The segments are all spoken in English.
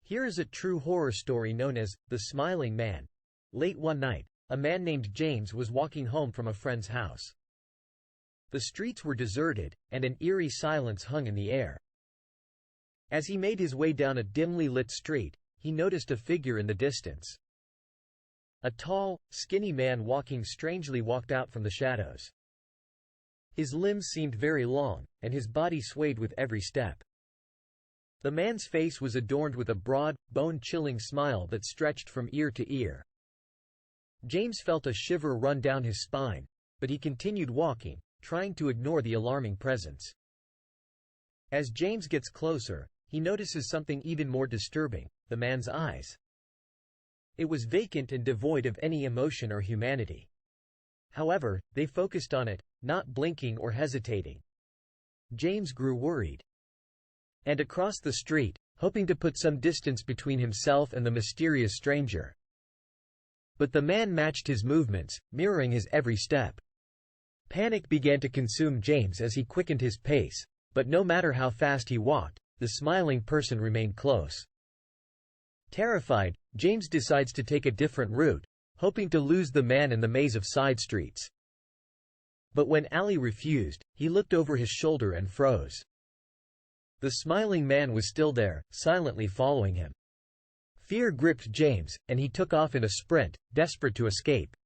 Here is a true horror story known as The Smiling Man. Late one night, a man named James was walking home from a friend's house. The streets were deserted, and an eerie silence hung in the air. As he made his way down a dimly lit street, he noticed a figure in the distance. A tall, skinny man walking strangely walked out from the shadows. His limbs seemed very long, and his body swayed with every step. The man's face was adorned with a broad, bone-chilling smile that stretched from ear to ear. James felt a shiver run down his spine, but he continued walking, trying to ignore the alarming presence. As James gets closer, he notices something even more disturbing: the man's eyes. It was vacant and devoid of any emotion or humanity. However, they focused on it, not blinking or hesitating. James grew worried. And across the street, hoping to put some distance between himself and the mysterious stranger. But the man matched his movements, mirroring his every step. Panic began to consume James as he quickened his pace, but no matter how fast he walked, the smiling person remained close. Terrified, James decides to take a different route, hoping to lose the man in the maze of side streets. But when Ali refused, he looked over his shoulder and froze. The smiling man was still there, silently following him. Fear gripped James, and he took off in a sprint, desperate to escape.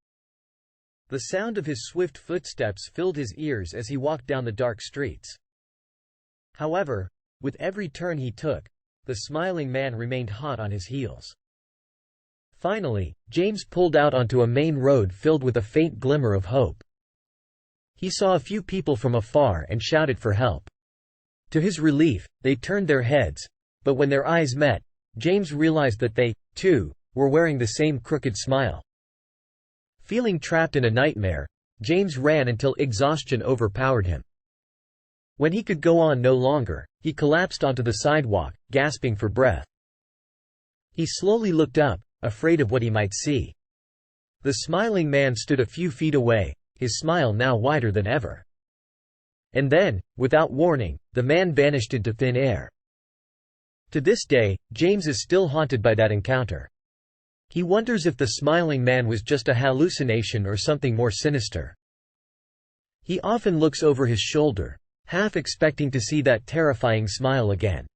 The sound of his swift footsteps filled his ears as he walked down the dark streets. However, with every turn he took, the smiling man remained hot on his heels. Finally, James pulled out onto a main road filled with a faint glimmer of hope. He saw a few people from afar and shouted for help. To his relief, they turned their heads, but when their eyes met, James realized that they, too, were wearing the same crooked smile. Feeling trapped in a nightmare, James ran until exhaustion overpowered him. When he could go on no longer, he collapsed onto the sidewalk, gasping for breath. He slowly looked up, afraid of what he might see. The smiling man stood a few feet away, his smile now wider than ever. And then, without warning, the man vanished into thin air. To this day, James is still haunted by that encounter. He wonders if the smiling man was just a hallucination or something more sinister. He often looks over his shoulder, half expecting to see that terrifying smile again.